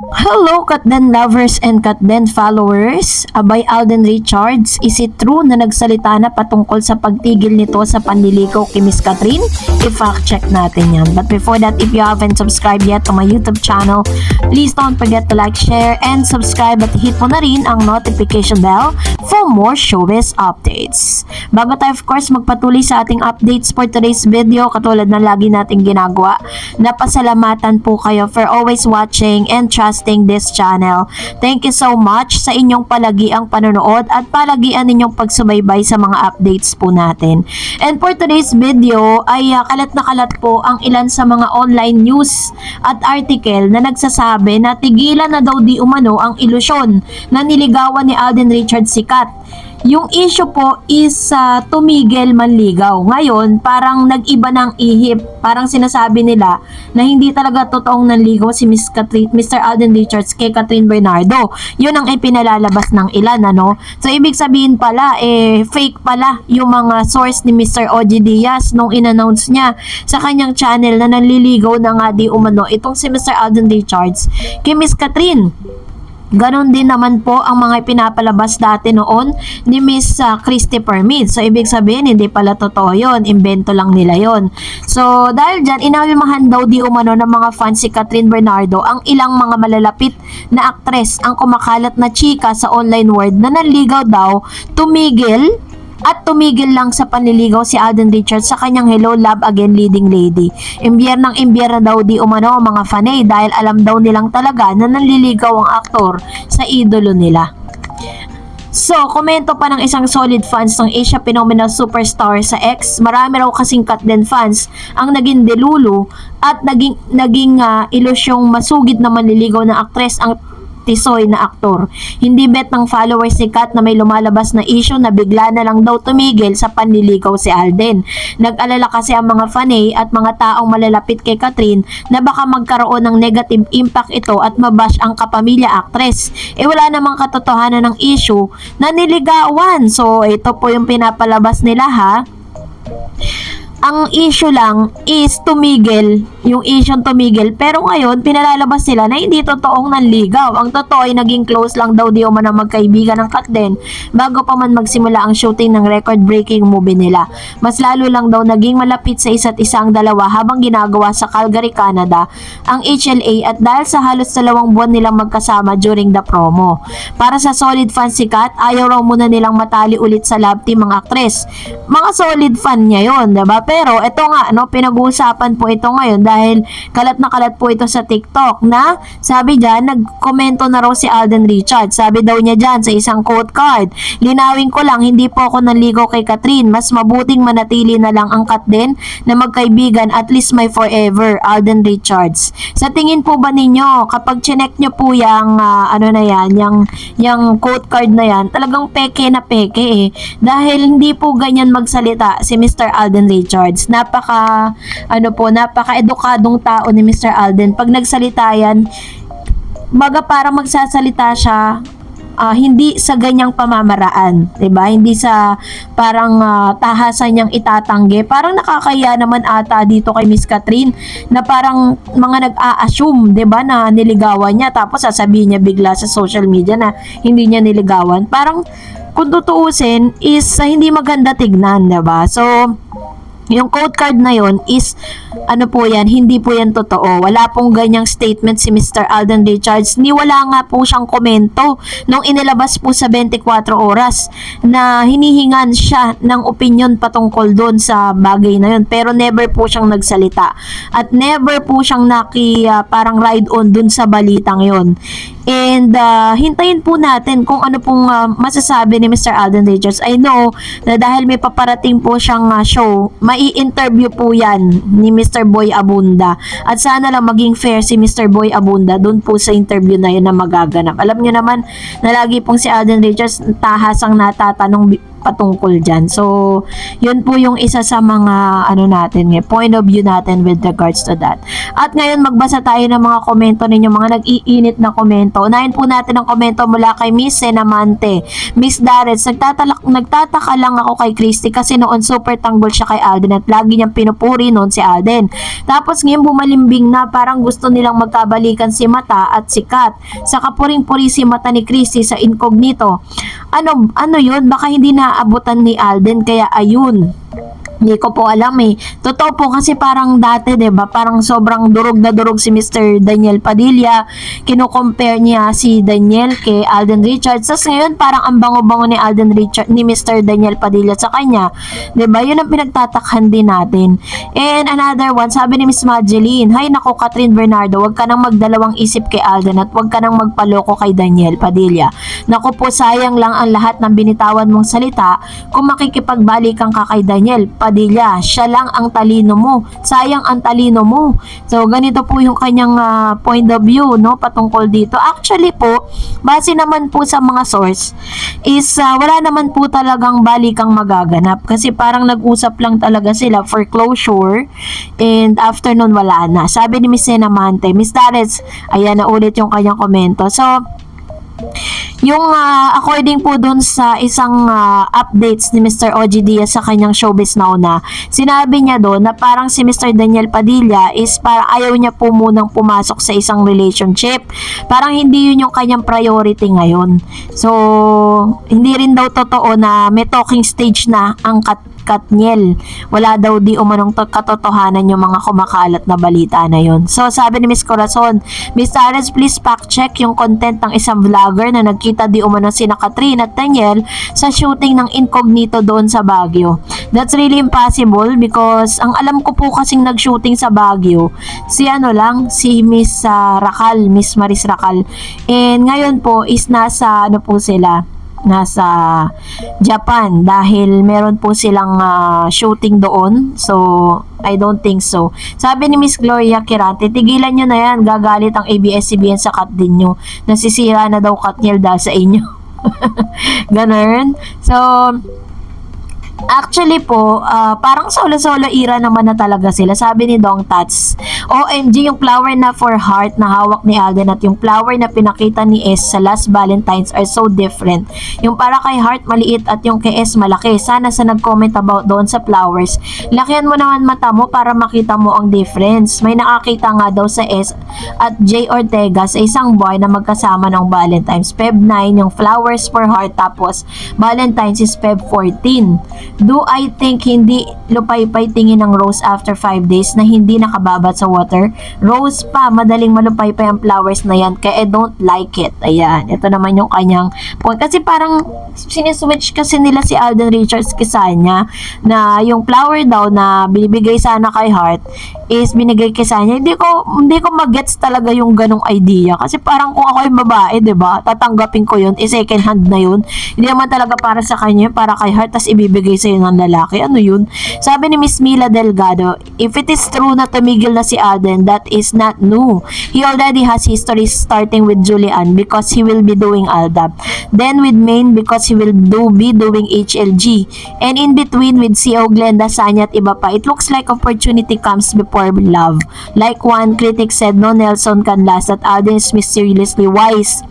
Hello, Katden lovers and Katden followers. Abay Alden Richards, is it true na nagsalita na patungkol sa pagtigil nito sa panliligaw kay Miss Catherine? I-fact check natin yan. But before that, if you haven't subscribed yet to my YouTube channel, please don't forget to like, share, and subscribe at hit mo na rin ang notification bell for more showbiz updates. Bago tayo of course magpatuloy sa ating updates for today's video, katulad ng lagi nating ginagawa, napasalamatan po kayo for always watching and trusting this channel. Thank you so much sa inyong palagiang panonood at palagian ninyong pagsubaybay sa mga updates po natin. And for today's video ay kalat na kalat po ang ilan sa mga online news at article na nagsasabi na tigilan na daw di umano ang ilusyon na niligawan ni Alden Richards sikat. Yung issue po is tumigil manligaw. Ngayon, parang nag-iba ng ihip. Parang sinasabi nila na hindi talaga totoong nanligaw si Mr. Alden Richards kay Catherine Bernardo. Yun ang ipinalalabas ng ilan, ano? So, ibig sabihin pala, fake pala yung mga source ni Mr. OG Diaz nung in-announce niya sa kanyang channel na nanliligaw na nga di umano itong si Mr. Alden Richards kay Miss Catherine. Ganon din naman po ang mga pinapalabas dati noon ni Miss Christy Permit. So, ibig sabihin, hindi pala totoo yun. Invento lang nila yon. So, dahil dyan, inalmahan daw di umano ng mga fans si Catherine Bernardo ang ilang mga malalapit na aktres ang kumakalat na chika sa online world na nanligaw daw, tumigil lang sa panliligaw si Alden Richards sa kanyang Hello Love Again leading lady. Imbyar ng imbyar na daw di umano ang mga fanay dahil alam daw nilang talaga na nanliligaw ang aktor sa idolo nila. So, komento pa ng isang solid fans ng Asia Phenomenal Superstar sa X, marami raw kasing Katden fans ang naging delulu at naging ilusyong masugid na manliligaw na aktres ang tisoy na aktor. Hindi bet ng followers ni Kat na may lumalabas na issue na bigla na lang daw tumigil sa panliligaw si Alden. Nag-alala kasi ang mga fanay at mga taong malalapit kay Catherine na baka magkaroon ng negative impact ito at mabash ang kapamilya actress. Wala namang katotohanan ng issue na niligawan. So, ito po yung pinapalabas nila ha. Ang issue lang is tumigil, yung issue tumigil, pero ngayon pinalalabas nila na hindi totoong nanligaw. Ang totoo ay naging close lang daw di umano magkaibigan ng Katden bago pa man magsimula ang shooting ng record-breaking movie nila. Mas lalo lang daw naging malapit sa isa't isa ang dalawa habang ginagawa sa Calgary, Canada ang HLA at dahil sa halos 2 buwan nilang magkasama during the promo. Para sa solid fan si Kat, ayaw raw muna nilang matali ulit sa love team mga actress. Mga solid fan niya yon, diba? Pero ito nga, no, pinag-uusapan po ito ngayon dahil kalat na kalat po ito sa TikTok na sabi dyan, nagkomento na raw si Alden Richards. Sabi daw niya dyan sa isang quote card, linawin ko lang, hindi po ako nanligaw kay Catherine. Mas mabuting manatili na lang ang Katden na magkaibigan, at least my forever, Alden Richards. Sa tingin po ba ninyo, kapag chinek nyo po yung, yung quote card na yan, talagang peke na peke Dahil hindi po ganyan magsalita si Mr. Alden Richards. Napaka-edukadong tao ni Mr. Alden. Pag nagsalita yan, baga parang magsasalita siya hindi sa ganyang pamamaraan, 'di ba? Hindi sa parang tahasan niyang itatanggi. Parang nakakaya naman ata dito kay Miss Catherine na parang mga nag-a-assume, 'di ba, na niligawan niya tapos sasabihin niya bigla sa social media na hindi niya niligawan. Parang kung tutuusin is hindi maganda tignan, 'di ba? So, yung code card na yon is hindi po yan totoo. Wala pong ganyang statement si Mr. Alden Richards. Wala nga po siyang komento nung inilabas po sa 24 oras na hinihingan siya ng opinion patungkol doon sa bagay na yun. Pero never po siyang nagsalita. At never po siyang parang ride on doon sa balitang yon. And hintayin po natin kung ano pong masasabi ni Mr. Alden Richards. I know na dahil may paparating po siyang show, mai-interview po yan ni Mr. Boy Abunda. At sana lang maging fair si Mr. Boy Abunda doon po sa interview na yun na magaganap. Alam niyo naman na lagi pong si Alden Richards tahasang natatanong patungkol dyan. So, yun po yung isa sa mga natin, point of view natin with regards to that. At ngayon, magbasa tayo ng mga komento ninyo, mga nag-iinit na komento. Unahin po natin ang komento mula kay Miss Senamante. Miss Darets, nagtataka lang ako kay Christy kasi noon super tanggol siya kay Alden at lagi niyang pinupuri noon si Alden. Tapos ngayon bumalimbing na parang gusto nilang magkabalikan si Mata at si Kat. Sa kapuring-puri si Mata ni Christy sa incognito. Ano yun? Baka hindi naabutan ni Alden kaya ayun. Hindi ko po alam eh. Totoo po kasi parang dati, 'di ba? Parang sobrang durog na durog si Mr. Daniel Padilla. Kino-compare niya si Daniel kay Alden Richards. Tapos ngayon parang ang bango-bango ni Mr. Daniel Padilla sa kanya. 'Di ba? Yun ang pinagtatakhan din natin. And another one, sabi ni Miss Madeline, "Hay nako Catherine Bernardo, wag ka nang magdalawang isip kay Alden at wag ka nang magpaloko kay Daniel Padilla. Naku po, sayang lang ang lahat ng binitawan mong salita kung makikipagbalikan ka kay Daniel Padilla, siya lang ang talino mo. Sayang ang talino mo." So, ganito po yung kanyang point of view, no, patungkol dito. Actually po, base naman po sa mga source, is wala naman po talagang balikang magaganap. Kasi parang nag-usap lang talaga sila for closure and after nun wala na. Sabi ni Miss Senamante, Miss Darets, ayan na ulit yung kanyang komento. So, yung according po dun sa isang updates ni Mr. OG Diaz sa kanyang Showbiz Now na, sinabi niya doon na parang si Mr. Daniel Padilla is parang ayaw niya po munang pumasok sa isang relationship. Parang hindi yun yung kanyang priority ngayon. So, hindi rin daw totoo na may talking stage na ang Katniel. Wala daw di umanong katotohanan yung mga kumakalat na balita na yun. So, sabi ni Miss Corazon, Miss Tarens, please fact check yung content ng isang vlogger na nagkita di umanong sina Catherine at Daniel sa shooting ng Incognito doon sa Baguio. That's really impossible because ang alam ko po kasing nag-shooting sa Baguio, si Miss Rakal, Miss Maris Rakal. And ngayon po is nasa nasa Japan dahil meron po silang shooting doon. So, I don't think so. Sabi ni Miss Gloria Kirante, tigilan nyo na yan. Gagalit ang ABS-CBN sa cut din nyo. Nasisira na daw Katniel dahil sa inyo. Ganun. So, actually po, parang solo-solo era naman na talaga sila. Sabi ni Dong Tats, OMG, yung flower na for heart na hawak ni Alden at yung flower na pinakita ni S sa last Valentine's are so different. Yung para kay heart maliit at yung kay S malaki. Sana sa nag-comment about doon sa flowers, lakihan mo naman mata mo para makita mo ang difference. May nakakita nga daw sa S at J. Ortega sa isang boy na magkasama ng Valentine's. Feb 9 yung flowers for heart, tapos Valentine's is Feb 14. Do I think hindi lupay-pay tingin ng rose after 5 days na hindi nakababad sa water? Rose pa, madaling malupay-pay ang flowers na yan, kaya I don't like it. Ayan, ito naman yung kanyang point. Kasi parang siniswitch kasi nila si Alden Richards Quezania na yung flower daw na binibigay sana kay Heart is binigay kay Sanya. Hindi ko magets talaga yung ganong idea. Kasi parang kung ako yung babae, 'di ba? Tatanggapin ko yun, second hand na yun. Hindi naman talaga para sa kanya, para kay Heart, tas ibibigay sa'yo ng lalaki. Ano yun? Sabi ni Miss Mila Delgado, if it is true na tumigil na si Alden, that is not new. He already has history starting with Julian because he will be doing Aldab. Then with Maine because he will be doing HLG. And in between with CO Glenda, Sanya at iba pa. It looks like opportunity comes before love. Like one critic said, no Nelson can last, that Alden is mysteriously wise.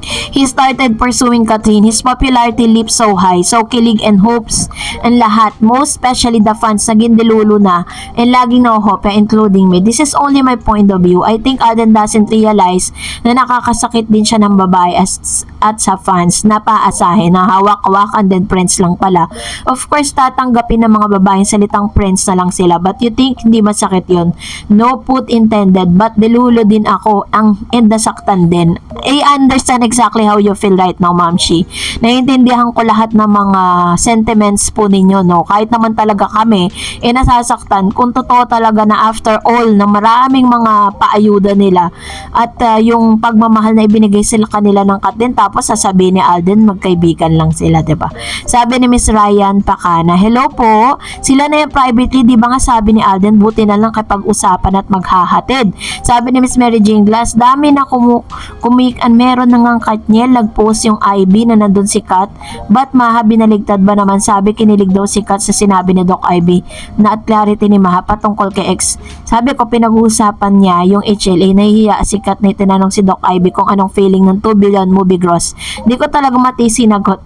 He started pursuing Catherine. His popularity leaped so high. So kilig and hopes and lahat, most especially the fans, naging dilulu na and laging nahohope, including me. This is only my point of view. I think Alden doesn't realize na nakakasakit din siya ng babae at sa fans. Napaasahin na hawak-hawakan din friends lang pala. Of course, tatanggapin ng mga babaeng salitang friends na lang sila. But you think hindi masakit yun? No put intended. But dilulu din ako and nasaktan din. I understand exactly how you feel right now, Ma'am Shi. Naiintindihan ko lahat ng mga sentiments po ninyo, no? Kahit naman talaga kami, nasasaktan kung totoo talaga na after all na maraming mga paayuda nila at yung pagmamahal na ibinigay sila kanila ng Katden, tapos sasabihin ni Alden magkaibigan lang sila, diba? Sabi ni Miss Ryan Pakana, hello po, sila na yung privately, di ba nga sabi ni Alden, buti na lang kapag usapan at maghahatid. Sabi ni Miss Mary Jane Glass, dami na kumikita ang meron na ngang Katniel, nag-post yung Ivy na nandun si Kat. Ba't Maha binaligtad ba naman? Sabi kinilig daw si Kat sa sinabi ni Doc Ivy na at clarity ni Maha patungkol kay ex. Sabi ko pinag-uusapan niya yung HLA, nahihiya si Kat na tinanong si Doc Ivy kung anong feeling ng 2 billion movie gross. Di ko talaga sinagot.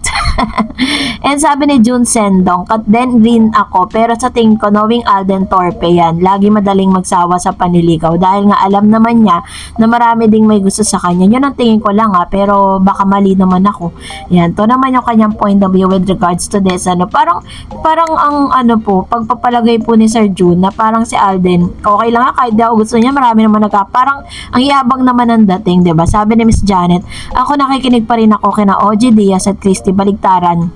And sabi ni June Sendong, Kat din rin ako pero sa tingin ko knowing Alden Torpe yan, lagi madaling magsawa sa panliligaw dahil nga alam naman niya na marami ding may gusto sa kanya. Yun ang tingin ko lang pero baka mali naman ako. Yan, to naman yung kanyang point of view with regards to this. Parang ang pagpapalagay po ni Sir June na parang si Alden, okay lang nga kahit di ako gusto niya, marami naman parang ang yabang naman ang dating, 'di ba? Sabi ni Miss Janet, ako nakikinig pa rin ako kina OG Diaz at Christy Baligtaran.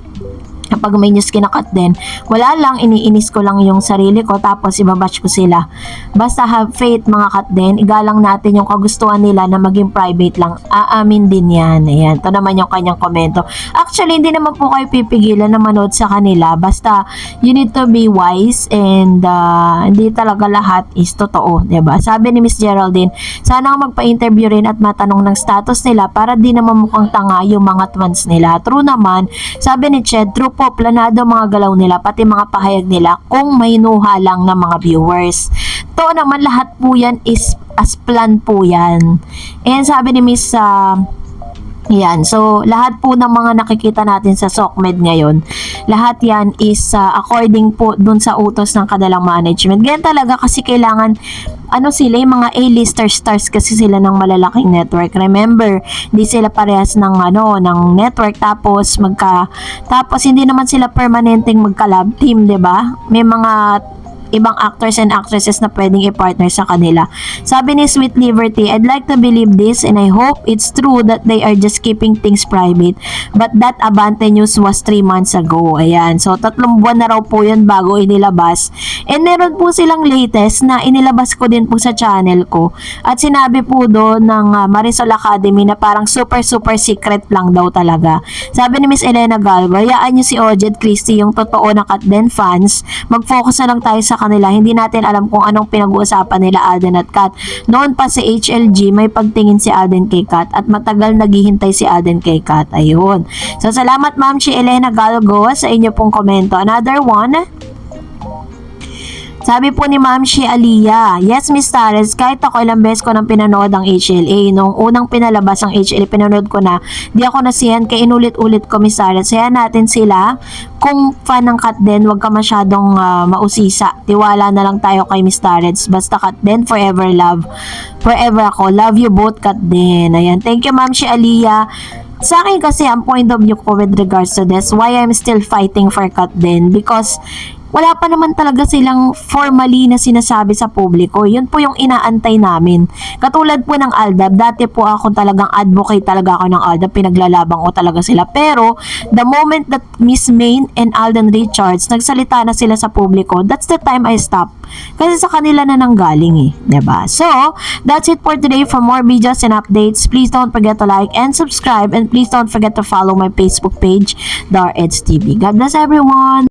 Kapag may news kinakat din, wala lang, iniinis ko lang yung sarili ko tapos ibabatch ko sila. Basta have faith mga kat din, igalang natin yung kagustuhan nila na maging private lang. Aamin din yan. Ayan, ito naman yung kanyang komento. Actually, hindi naman po kayo pipigilan na manood sa kanila. Basta, you need to be wise and hindi talaga lahat is totoo. Diba? Sabi ni Miss Geraldine, sana magpa-interview rin at matanong ng status nila para di naman mukhang tanga yung mga twins nila. True naman, sabi ni Ched, true po, planado mga galaw nila, pati mga pahayag nila kung mahinuha lang ng mga viewers. To naman lahat po yan is as plan po yan. And sabi ni Miss yan. So, lahat po ng mga nakikita natin sa SOCMED ngayon, lahat yan is according po dun sa utos ng kanilang management. Ganyan talaga kasi kailangan, sila, yung mga A-lister stars kasi sila ng malalaking network. Remember, hindi sila parehas ng, ng network tapos hindi naman sila permanenteng magka-lab team, 'di ba? May mga ibang actors and actresses na pwedeng i-partner sa kanila. Sabi ni Sweet Liberty, I'd like to believe this and I hope it's true that they are just keeping things private. But that Abante news was 3 months ago. Ayan. So, 3 buwan na raw po yun bago inilabas. And meron po silang latest na inilabas ko din po sa channel ko. At sinabi po doon ng Marisol Academy na parang super secret lang daw talaga. Sabi ni Miss Elena Galgo, hayaan nyo si Ojed Christie yung totoo na Kat Den fans. Mag-focus na lang tayo sa kanila. Hindi natin alam kung anong pinag-uusapan nila Alden at Kat. Noon pa sa HLG, may pagtingin si Alden kay Kat at matagal naghihintay si Alden kay Kat. Ayun. So, salamat Ma'am si Elena Galgo sa inyo pong komento. Another one. Sabi po ni Ma'am Shi Aliyah, yes Miss Tares, kahit ako ilang beses ko nang pinanood ang HLA. Nung unang pinalabas ang HLA, pinanood ko na. Di ako nasiyan, kaya inulit-ulit ko Miss Tares. Sayan natin sila. Kung fan ng Kat Den, huwag ka masyadong mausisa. Tiwala na lang tayo kay Miss Tares. Basta Kat Den, forever love. Forever ako. Love you both Kat Den. Ayan. Thank you Ma'am Shi Aliyah. Sa akin kasi, ang point of view ko with regards to this, why I'm still fighting for Kat Den, because wala pa naman talaga silang formally na sinasabi sa publiko. Yun po yung inaantay namin. Katulad po ng Aldab, dati po ako talagang advocate talaga ako ng Aldab, pinaglalabang ko talaga sila. Pero, the moment that Miss Main and Alden Richards nagsalita na sila sa publiko, that's the time I stop. Kasi sa kanila na nanggaling eh. Diba? So, that's it for today. For more videos and updates, please don't forget to like and subscribe, and please don't forget to follow my Facebook page, Dar Eds TV. God bless everyone!